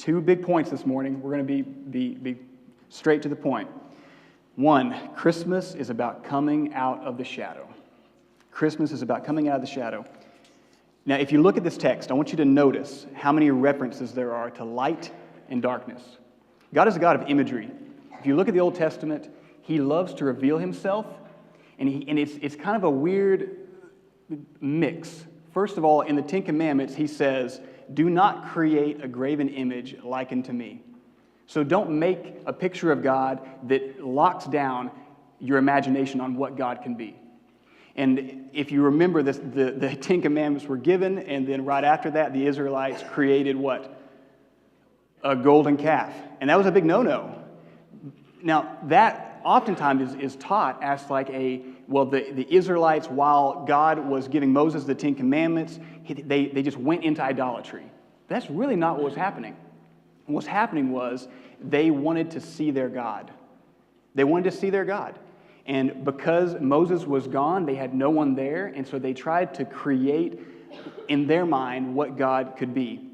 Two big points this morning. We're going to be straight to the point. One, Christmas is about coming out of the shadow. Christmas is about coming out of the shadow. Now, if you look at this text, I want you to notice how many references there are to light and darkness. God is a God of imagery. If you look at the Old Testament, He loves to reveal Himself, and it's kind of a weird mix. First of all, in the Ten Commandments, He says, "Do not create a graven image like unto me." So don't make a picture of God that locks down your imagination on what God can be. And if you remember, the Ten Commandments were given, and then right after that, the Israelites created what? A golden calf. And that was a big no-no. Now, that oftentimes is taught as like the Israelites, while God was giving Moses the Ten Commandments, they just went into idolatry. That's really not what was happening. What's happening was they wanted to see their God. They wanted to see their God. And because Moses was gone, they had no one there, and so they tried to create in their mind what God could be.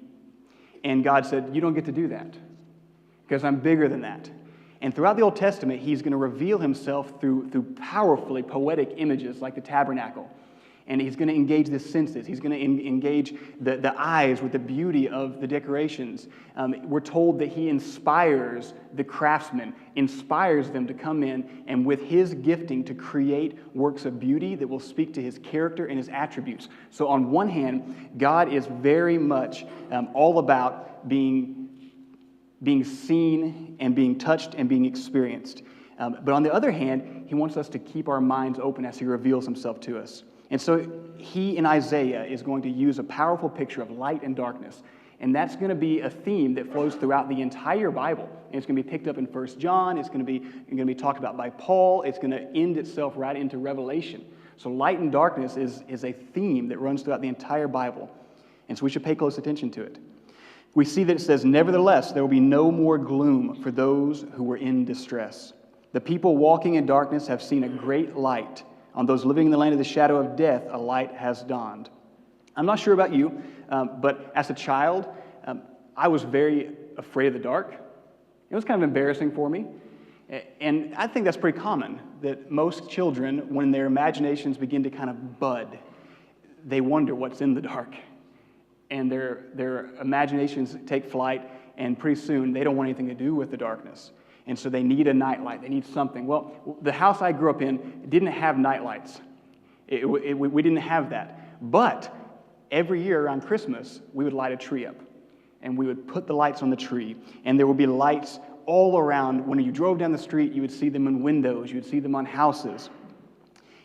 And God said, "You don't get to do that, because I'm bigger than that." And throughout the Old Testament, He's going to reveal Himself through powerfully poetic images like the tabernacle. And He's going to engage the senses. He's going to engage the eyes with the beauty of the decorations. We're told that He inspires the craftsmen, inspires them to come in and with His gifting to create works of beauty that will speak to His character and His attributes. So on one hand, God is very much all about being seen and being touched and being experienced. But on the other hand, He wants us to keep our minds open as He reveals Himself to us. And so He, in Isaiah, is going to use a powerful picture of light and darkness. And that's going to be a theme that flows throughout the entire Bible. And it's going to be picked up in 1 John. It's going to be talked about by Paul. It's going to end itself right into Revelation. So light and darkness is a theme that runs throughout the entire Bible. And so we should pay close attention to it. We see that it says, "Nevertheless, there will be no more gloom for those who were in distress. The people walking in darkness have seen a great light. On those living in the land of the shadow of death, a light has dawned." I'm not sure about you, but as a child, I was very afraid of the dark. It was kind of embarrassing for me. And I think that's pretty common, that most children, when their imaginations begin to kind of bud, they wonder what's in the dark. And their imaginations take flight, and pretty soon they don't want anything to do with the darkness. And so they need a nightlight. They need something. Well, the house I grew up in didn't have nightlights. We didn't have that. But every year around Christmas, we would light a tree up. And we would put the lights on the tree. And there would be lights all around. When you drove down the street, you would see them in windows. You would see them on houses.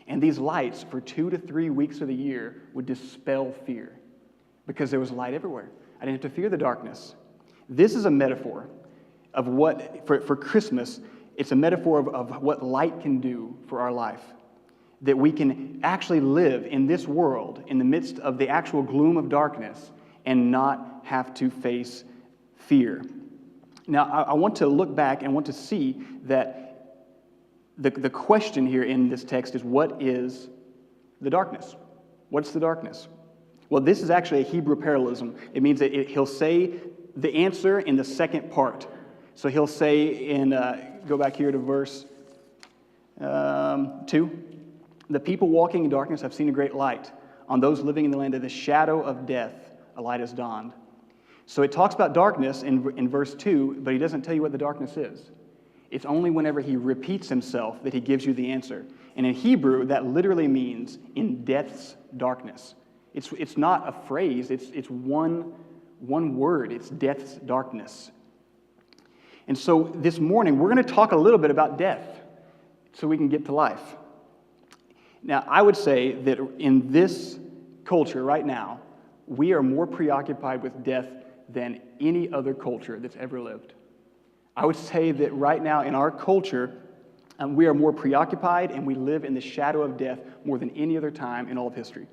And these lights, for 2 to 3 weeks of the year, would dispel fear. Because there was light everywhere. I didn't have to fear the darkness. This is a metaphor of what, for Christmas, it's a metaphor of what light can do for our life. That we can actually live in this world, in the midst of the actual gloom of darkness, and not have to face fear. Now, I want to look back and want to see that the question here in this text is, what is the darkness? What's the darkness? Well, this is actually a Hebrew parallelism. It means that he'll say the answer in the second part. So he'll say go back here to verse 2. "The people walking in darkness have seen a great light. On those living in the land of the shadow of death, a light has dawned." So it talks about darkness in verse 2, but he doesn't tell you what the darkness is. It's only whenever he repeats himself that he gives you the answer. And in Hebrew, that literally means in death's darkness. It's not a phrase, it's one word. It's death's darkness. And so this morning, we're going to talk a little bit about death so we can get to life. Now, I would say that in this culture right now, we are more preoccupied with death than any other culture that's ever lived. I would say that right now in our culture, we are more preoccupied and we live in the shadow of death more than any other time in all of history.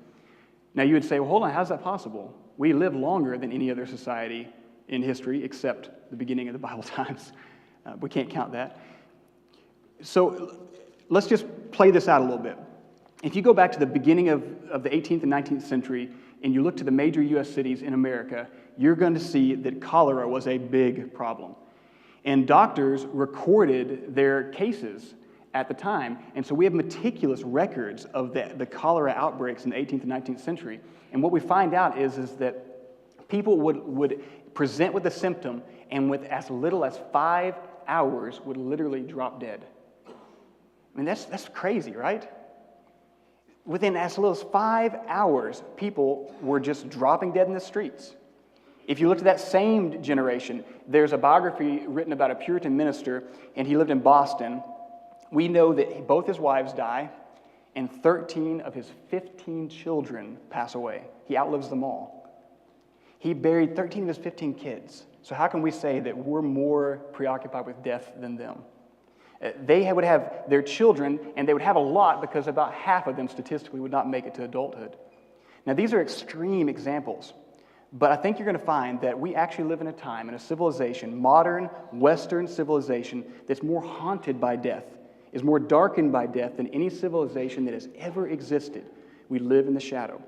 Now, you would say, well, hold on, how's that possible? We live longer than any other society in history, except the beginning of the Bible times. We can't count that. So let's just play this out a little bit. If you go back to the beginning of the 18th and 19th century, and you look to the major U.S. cities in America, you're going to see that cholera was a big problem. And doctors recorded their cases at the time, and so we have meticulous records of the cholera outbreaks in the 18th and 19th century. And what we find out is that people would present with a symptom, and with as little as 5 hours would literally drop dead. I mean, that's crazy, right? Within as little as 5 hours, people were just dropping dead in the streets. If you look at that same generation, there's a biography written about a Puritan minister, and he lived in Boston. We know that both his wives die, and 13 of his 15 children pass away. He outlives them all. He buried 13 of his 15 kids. So how can we say that we're more preoccupied with death than them? They would have their children, and they would have a lot because about half of them statistically would not make it to adulthood. Now, these are extreme examples, but I think you're going to find that we actually live in a time, in a civilization, modern Western civilization, that's more haunted by death, is more darkened by death than any civilization that has ever existed. We live in the shadow.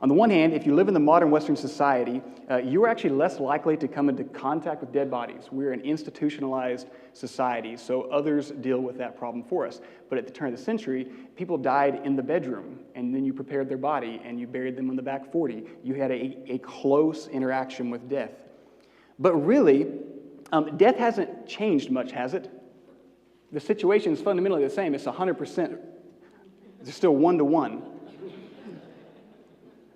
On the one hand, if you live in the modern Western society, you are actually less likely to come into contact with dead bodies. We're an institutionalized society, so others deal with that problem for us. But at the turn of the century, people died in the bedroom, and then you prepared their body, and you buried them on the back 40. You had a close interaction with death. But really, death hasn't changed much, has it? The situation is fundamentally the same. It's 100%. It's still 1-to-1.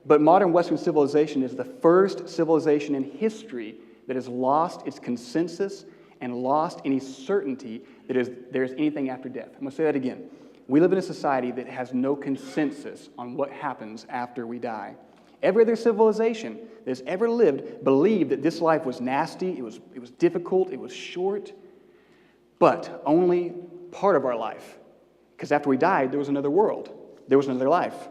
But modern Western civilization is the first civilization in history that has lost its consensus and lost any certainty that there's anything after death. I'm going to say that again. We live in a society that has no consensus on what happens after we die. Every other civilization that has ever lived believed that this life was nasty, it was difficult, it was short, but only part of our life. Because after we died, there was another world. There was another life.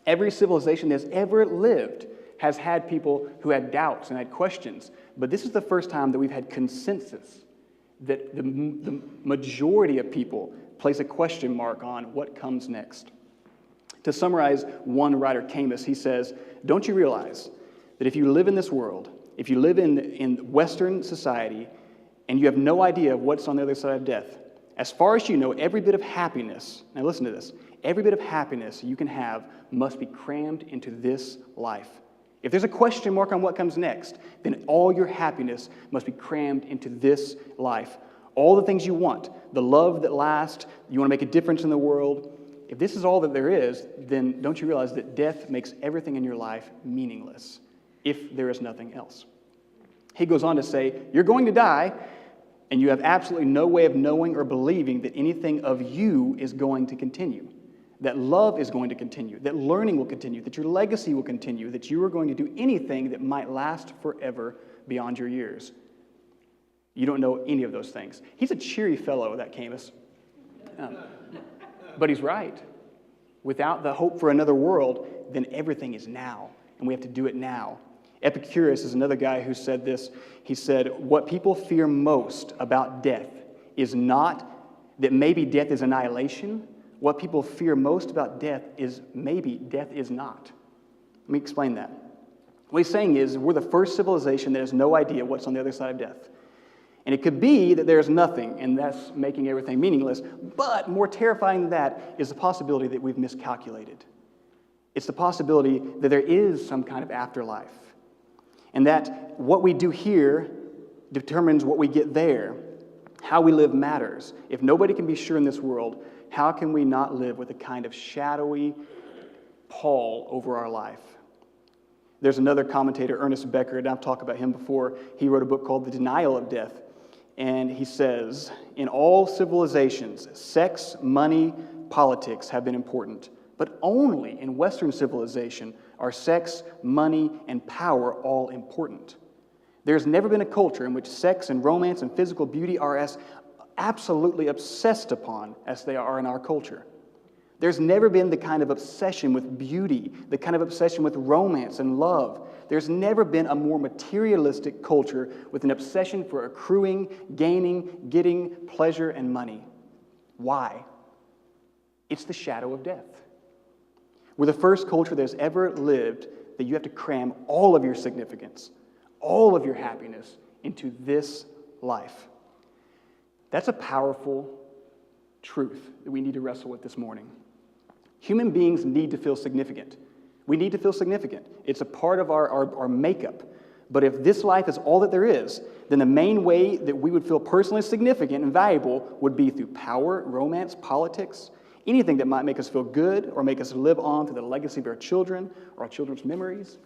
Every civilization that's ever lived has had people who had doubts and had questions. But this is the first time that we've had consensus, that the majority of people place a question mark on what comes next. To summarize one writer, Camus, he says, "Don't you realize that if you live in this world, if you live in Western society, and you have no idea of what's on the other side of death, as far as you know, every bit of happiness," now listen to this, "every bit of happiness you can have must be crammed into this life. If there's a question mark on what comes next, then all your happiness must be crammed into this life. All the things you want, the love that lasts, you want to make a difference in the world, if this is all that there is, then don't you realize that death makes everything in your life meaningless, if there is nothing else?" He goes on to say, "You're going to die, and you have absolutely no way of knowing or believing that anything of you is going to continue. That love is going to continue, that learning will continue, that your legacy will continue, that you are going to do anything that might last forever beyond your years. You don't know any of those things." He's a cheery fellow, that Camus. But he's right. Without the hope for another world, then everything is now, and we have to do it now. Epicurus is another guy who said this. He said, "What people fear most about death is not that maybe death is annihilation. What people fear most about death is maybe death is not." Let me explain that. What he's saying is we're the first civilization that has no idea what's on the other side of death. And it could be that there's nothing, and that's making everything meaningless. But more terrifying than that is the possibility that we've miscalculated. It's the possibility that there is some kind of afterlife, and that what we do here determines what we get there. How we live matters. If nobody can be sure in this world, how can we not live with a kind of shadowy pall over our life? There's another commentator, Ernest Becker, and I've talked about him before. He wrote a book called The Denial of Death. And he says, "In all civilizations, sex, money, politics have been important. But only in Western civilization are sex, money, and power all important. There's never been a culture in which sex and romance and physical beauty are as absolutely obsessed upon as they are in our culture. There's never been the kind of obsession with beauty, the kind of obsession with romance and love. There's never been a more materialistic culture with an obsession for accruing, gaining, getting pleasure and money. Why? It's the shadow of death. We're the first culture that has ever lived that you have to cram all of your significance, all of your happiness into this life. That's a powerful truth that we need to wrestle with this morning. Human beings need to feel significant. We need to feel significant. It's a part of our makeup. But if this life is all that there is, then the main way that we would feel personally significant and valuable would be through power, romance, politics, anything that might make us feel good or make us live on through the legacy of our children or our children's memories.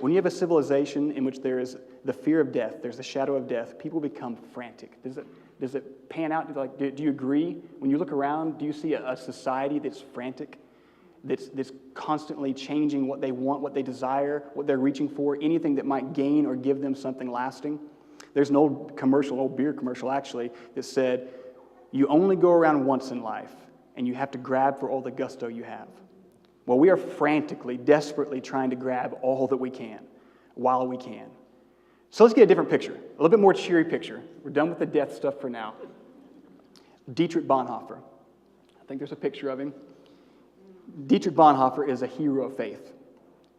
When you have a civilization in which there is the fear of death, there's the shadow of death, people become frantic. Does it pan out? Do you agree? When you look around, do you see a society that's frantic, that's constantly changing what they want, what they desire, what they're reaching for, anything that might gain or give them something lasting? There's an old beer commercial actually, that said, you only go around once in life, and you have to grab for all the gusto you have. Well, we are frantically, desperately trying to grab all that we can while we can. So let's get a different picture, a little bit more cheery picture. We're done with the death stuff for now. Dietrich Bonhoeffer. I think there's a picture of him. Dietrich Bonhoeffer is a hero of faith.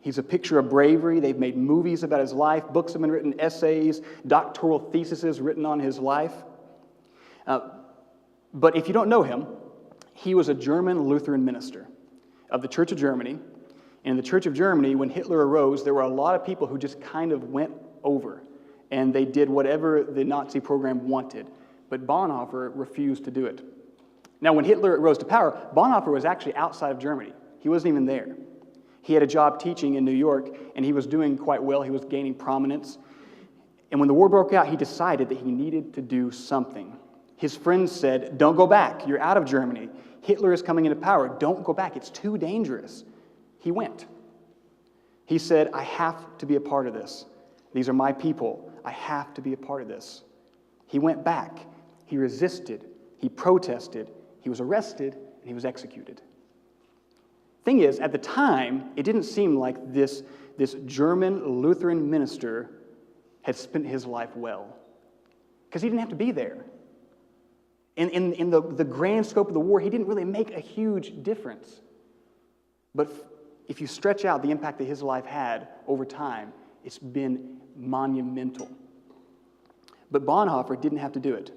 He's a picture of bravery. They've made movies about his life. Books have been written, essays, doctoral theses written on his life. But if you don't know him, he was a German Lutheran minister of the Church of Germany. And in the Church of Germany, when Hitler arose, there were a lot of people who just kind of went over, and they did whatever the Nazi program wanted. But Bonhoeffer refused to do it. Now, when Hitler rose to power, Bonhoeffer was actually outside of Germany. He wasn't even there. He had a job teaching in New York, and he was doing quite well. He was gaining prominence. And when the war broke out, he decided that he needed to do something. His friends said, don't go back. You're out of Germany. Hitler is coming into power. Don't go back. It's too dangerous. He went. He said, I have to be a part of this. These are my people. I have to be a part of this. He went back. He resisted. He protested. He was arrested, and he was executed. Thing is, at the time, it didn't seem like this German Lutheran minister had spent his life well, because he didn't have to be there. In the grand scope of the war, he didn't really make a huge difference. But if you stretch out the impact that his life had over time, it's been monumental. But Bonhoeffer didn't have to do it.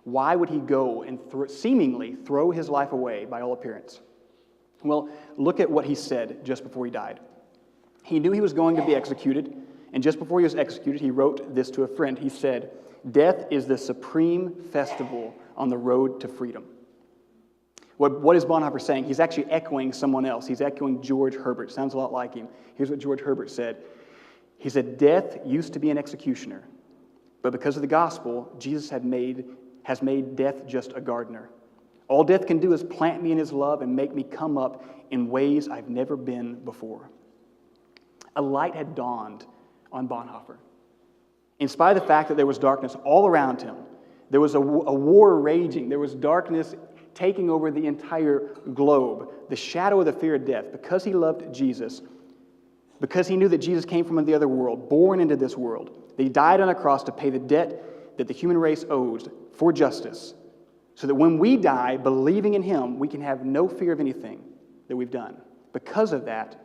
Why would he go and seemingly throw his life away by all appearance? Well, look at what he said just before he died. He knew he was going to be executed, and just before he was executed, he wrote this to a friend. He said, death is the supreme festival on the road to freedom. What is Bonhoeffer saying? He's actually echoing someone else. He's echoing George Herbert. Sounds a lot like him. Here's what George Herbert said. He said, death used to be an executioner, but because of the gospel, Jesus has made death just a gardener. All death can do is plant me in his love and make me come up in ways I've never been before. A light had dawned on Bonhoeffer. In spite of the fact that there was darkness all around him, there was a war raging, there was darkness taking over the entire globe, the shadow of the fear of death, because he loved Jesus, because he knew that Jesus came from the other world, born into this world, that he died on a cross to pay the debt that the human race owes for justice, so that when we die believing in him, we can have no fear of anything that we've done. Because of that,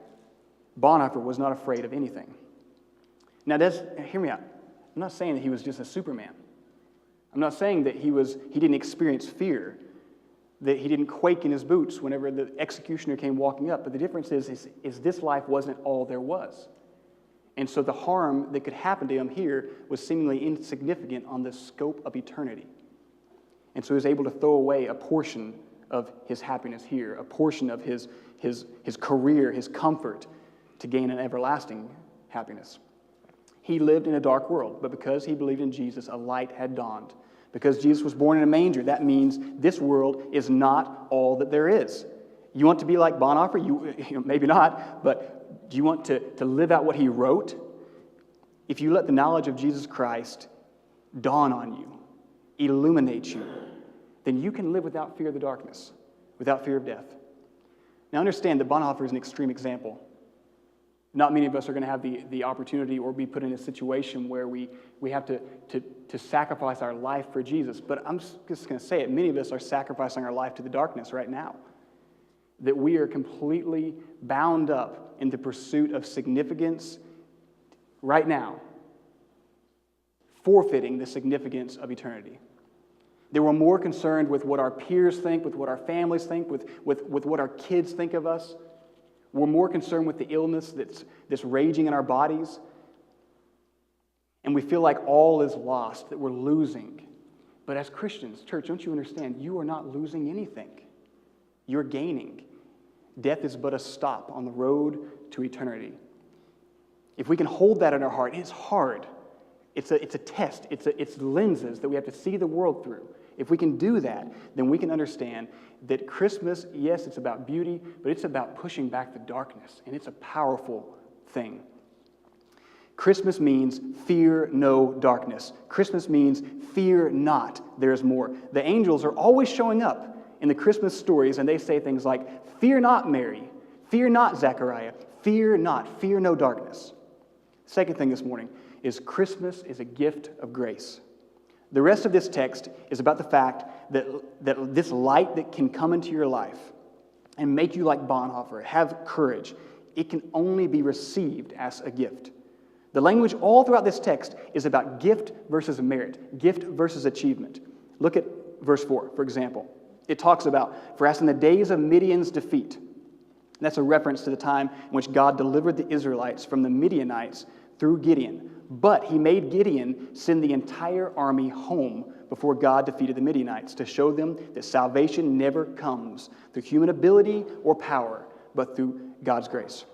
Bonhoeffer was not afraid of anything. Now, hear me out. I'm not saying that he was just a Superman. I'm not saying that he didn't experience fear, that he didn't quake in his boots whenever the executioner came walking up. But the difference is this life wasn't all there was. And so the harm that could happen to him here was seemingly insignificant on the scope of eternity. And so he was able to throw away a portion of his happiness here, a portion of his career, his comfort, to gain an everlasting happiness. He lived in a dark world, but because he believed in Jesus, a light had dawned. Because Jesus was born in a manger, that means this world is not all that there is. You want to be like Bonhoeffer? You maybe not, but do you want to live out what he wrote? If you let the knowledge of Jesus Christ dawn on you, illuminate you, then you can live without fear of the darkness, without fear of death. Now understand that Bonhoeffer is an extreme example. Not many of us are going to have the opportunity or be put in a situation where we have to sacrifice our life for Jesus. But I'm just going to say it. Many of us are sacrificing our life to the darkness right now. that we are completely bound up in the pursuit of significance right now, forfeiting the significance of eternity. That we're more concerned with what our peers think, with what our families think, with what our kids think of us. We're more concerned with the illness that's raging in our bodies. And we feel like all is lost, that we're losing. But as Christians, church, don't you understand? You are not losing anything. You're gaining. Death is but a stop on the road to eternity. If we can hold that in our heart, it's hard. It's a test. It's lenses that we have to see the world through. If we can do that, then we can understand that Christmas, yes, it's about beauty, but it's about pushing back the darkness, and it's a powerful thing. Christmas means fear no darkness. Christmas means fear not, there is more. The angels are always showing up in the Christmas stories, and they say things like, fear not, Mary. Fear not, Zechariah. Fear not. Fear no darkness. Second thing this morning is Christmas is a gift of grace. The rest of this text is about the fact that this light that can come into your life and make you like Bonhoeffer, have courage, it can only be received as a gift. The language all throughout this text is about gift versus merit, gift versus achievement. Look at verse 4, for example. It talks about, for as in the days of Midian's defeat. That's a reference to the time in which God delivered the Israelites from the Midianites through Gideon. But he made Gideon send the entire army home before God defeated the Midianites to show them that salvation never comes through human ability or power, but through God's grace.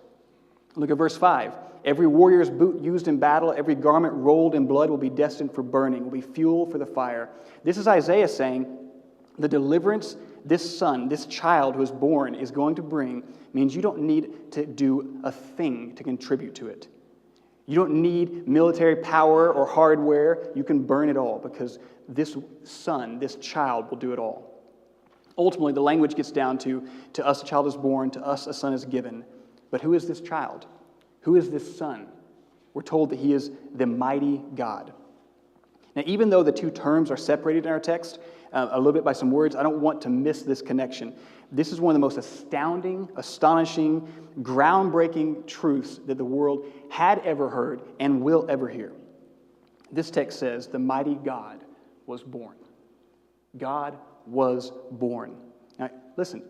Look at verse 5. Every warrior's boot used in battle, every garment rolled in blood will be destined for burning, will be fuel for the fire. This is Isaiah saying, the deliverance this son, this child who is born is going to bring means you don't need to do a thing to contribute to it. You don't need military power or hardware. You can burn it all because this son, this child will do it all. Ultimately, the language gets down to us a child is born, to us a son is given. But who is this child? Who is this son? We're told that he is the mighty God. Now, even though the two terms are separated in our text a little bit by some words, I don't want to miss this connection. This is one of the most astounding, astonishing, groundbreaking truths that the world had ever heard and will ever hear. This text says, the mighty God was born. God was born. Now, listen,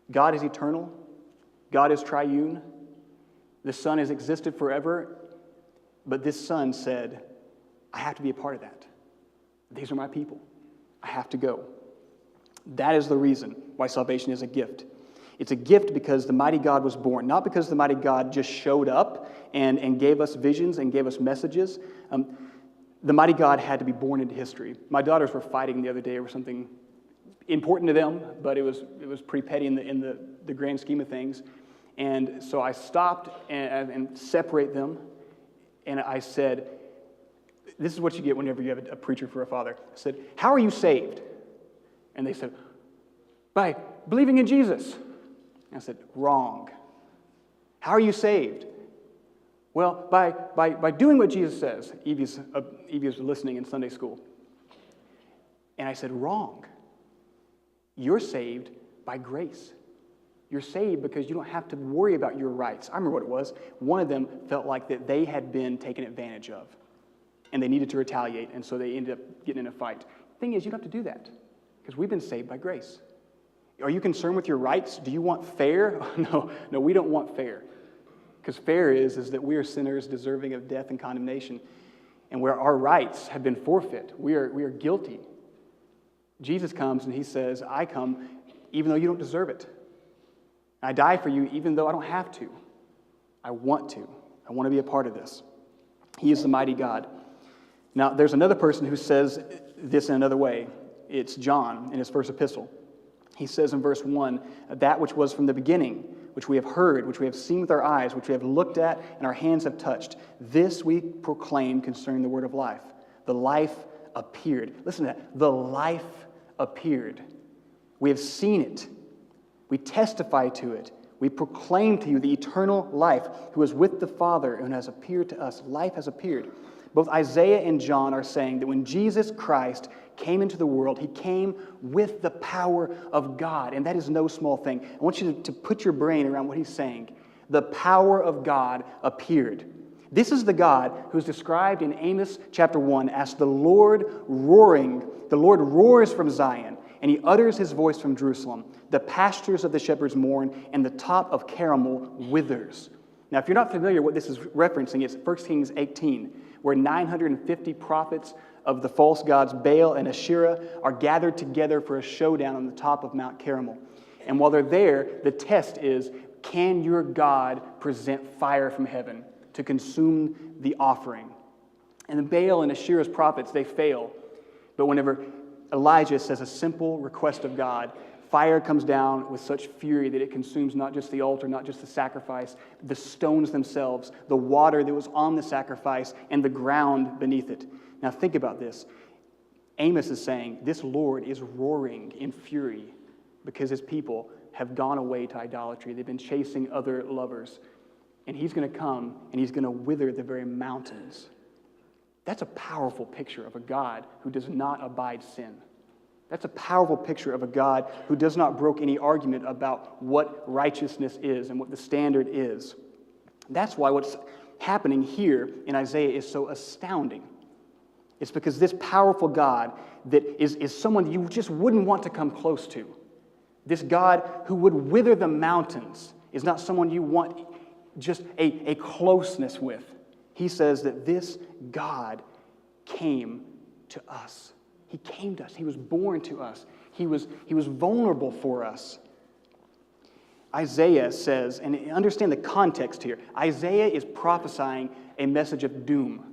God is eternal. God is triune. The Son has existed forever. But this Son said, I have to be a part of that. These are my people. I have to go. That is the reason why salvation is a gift. It's a gift because the mighty God was born, not because the mighty God just showed up and gave us visions and gave us messages. The mighty God had to be born into history. My daughters were fighting the other day over something important to them, but it was pretty petty in the grand scheme of things. And so I stopped and separate them, and I said, this is what you get whenever you have a preacher for a father. I said, how are you saved? And they said, by believing in Jesus. And I said, wrong. How are you saved? Well, by doing what Jesus says. Evie's listening in Sunday school. And I said, wrong. You're saved by grace. You're saved because you don't have to worry about your rights. I remember what it was. One of them felt like that they had been taken advantage of. And they needed to retaliate, and so they ended up getting in a fight. The thing is, you don't have to do that, because we've been saved by grace. Are you concerned with your rights? Do you want fair? No, we don't want fair. Because fair is that we are sinners deserving of death and condemnation, and where our rights have been forfeit. We are guilty. Jesus comes and he says, I come even though you don't deserve it. I die for you even though I don't have to. I want to. I want to be a part of this. He is the mighty God. Now, there's another person who says this in another way. It's John in his first epistle. He says in verse 1, that which was from the beginning, which we have heard, which we have seen with our eyes, which we have looked at, and our hands have touched. This we proclaim concerning the word of life. The life appeared. Listen to that. The life appeared. We have seen it. We testify to it. We proclaim to you the eternal life who is with the Father and has appeared to us. Life has appeared. Both Isaiah and John are saying that when Jesus Christ came into the world, he came with the power of God, and that is no small thing. I want you to put your brain around what he's saying. The power of God appeared. This is the God who is described in Amos chapter 1 as the Lord roaring. The Lord roars from Zion, and he utters his voice from Jerusalem. The pastures of the shepherds mourn, and the top of Carmel withers. Now, if you're not familiar what this is referencing, it's 1 Kings 18, where 950 prophets of the false gods Baal and Asherah are gathered together for a showdown on the top of Mount Carmel. And while they're there, the test is, can your God present fire from heaven to consume the offering? And the Baal and Asherah's prophets, they fail. But whenever Elijah says a simple request of God, fire comes down with such fury that it consumes not just the altar, not just the sacrifice, the stones themselves, the water that was on the sacrifice, and the ground beneath it. Now think about this. Amos is saying, this Lord is roaring in fury because his people have gone away to idolatry. They've been chasing other lovers. And he's going to come and he's going to wither the very mountains. That's a powerful picture of a God who does not abide sin. That's a powerful picture of a God who does not brook any argument about what righteousness is and what the standard is. That's why what's happening here in Isaiah is so astounding. It's because this powerful God that is someone you just wouldn't want to come close to. This God who would wither the mountains is not someone you want just a closeness with. He says that this God came to us. He came to us. He was born to us. He was vulnerable for us. Isaiah says, and understand the context here, Isaiah is prophesying a message of doom.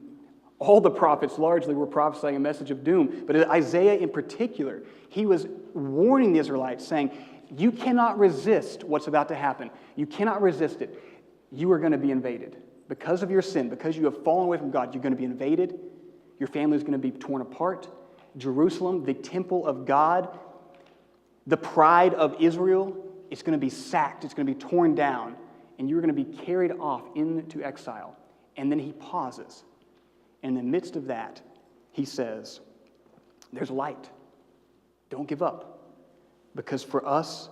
All the prophets largely were prophesying a message of doom, but Isaiah in particular, he was warning the Israelites, saying, you cannot resist what's about to happen. You cannot resist it. You are going to be invaded. Because of your sin, because you have fallen away from God, you're going to be invaded. Your family is going to be torn apart. Jerusalem, the temple of God, the pride of Israel, it's going to be sacked. It's going to be torn down. And you're going to be carried off into exile. And then he pauses. And in the midst of that, he says, there's light. Don't give up. Because to us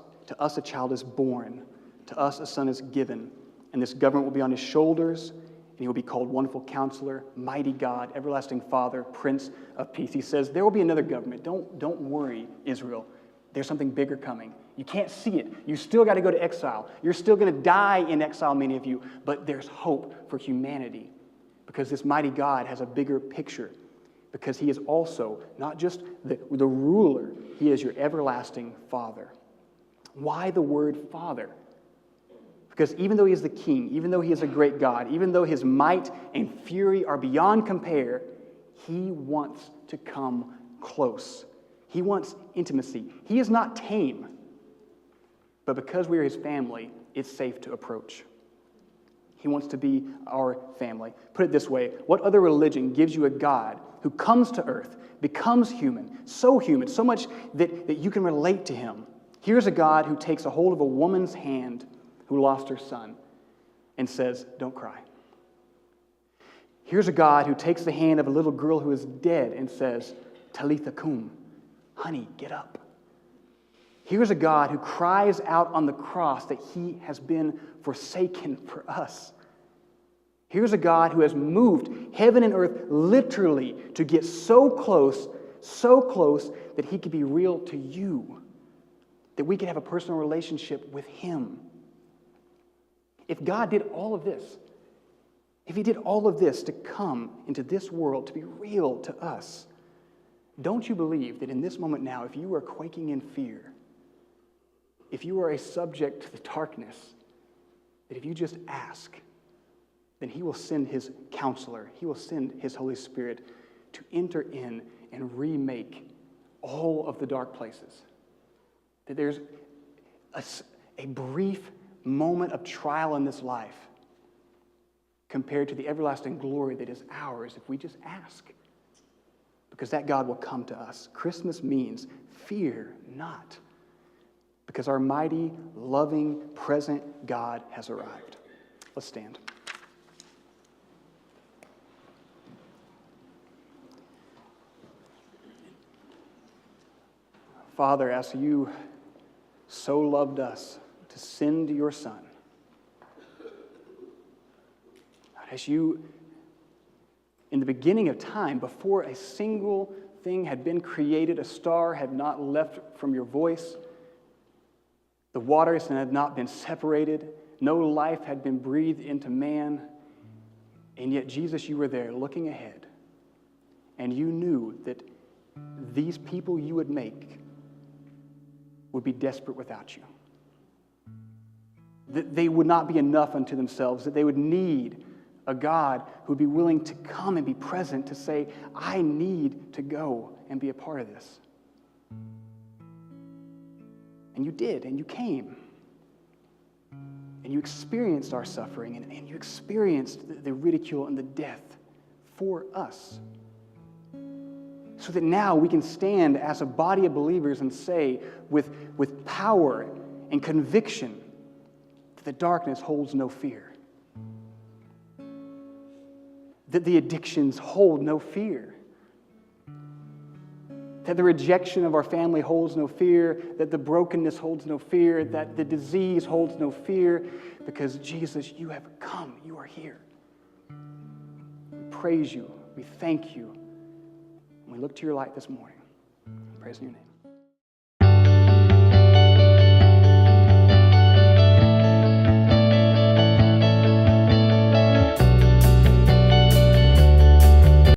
a child is born. To us a son is given. And this government will be on his shoulders, and he will be called Wonderful Counselor, Mighty God, Everlasting Father, Prince of Peace. He says, there will be another government. Don't worry, Israel. There's something bigger coming. You can't see it. You still got to go to exile. You're still going to die in exile, many of you, but there's hope for humanity because this mighty God has a bigger picture, because he is also not just the ruler, he is your everlasting Father. Why the word Father? Because even though he is the king, even though he is a great God, even though his might and fury are beyond compare, he wants to come close. He wants intimacy. He is not tame, but because we are his family, it's safe to approach. He wants to be our family. Put it this way, what other religion gives you a God who comes to earth, becomes human so much that you can relate to him? Here's a God who takes a hold of a woman's hand who lost her son and says, don't cry. Here's a God who takes the hand of a little girl who is dead and says, Talitha cum, honey, get up. Here's a God who cries out on the cross that he has been forsaken for us. Here's a God who has moved heaven and earth literally to get so close that he could be real to you, that we could have a personal relationship with him. If God did all of this, if he did all of this to come into this world, to be real to us, don't you believe that in this moment now, if you are quaking in fear, if you are a subject to the darkness, that if you just ask, then he will send his counselor, he will send his Holy Spirit to enter in and remake all of the dark places. That there's a brief moment of trial in this life compared to the everlasting glory that is ours if we just ask. Because that God will come to us. Christmas means fear not. Because our mighty, loving, present God has arrived. Let's stand. Father, as you so loved us to send your Son, as you, in the beginning of time, before a single thing had been created, a star had not left from your voice, the waters had not been separated, no life had been breathed into man, and yet, Jesus, you were there looking ahead, and you knew that these people you would make would be desperate without you. That they would not be enough unto themselves, that they would need a God who would be willing to come and be present to say, I need to go and be a part of this. And you did, and you came. And you experienced our suffering, and you experienced the ridicule and the death for us. So that now we can stand as a body of believers and say with power and conviction that the darkness holds no fear. That the addictions hold no fear. That the rejection of our family holds no fear. That the brokenness holds no fear. That the disease holds no fear. Because Jesus, you have come. You are here. We praise you. We thank you. And we look to your light this morning. Praise in your name.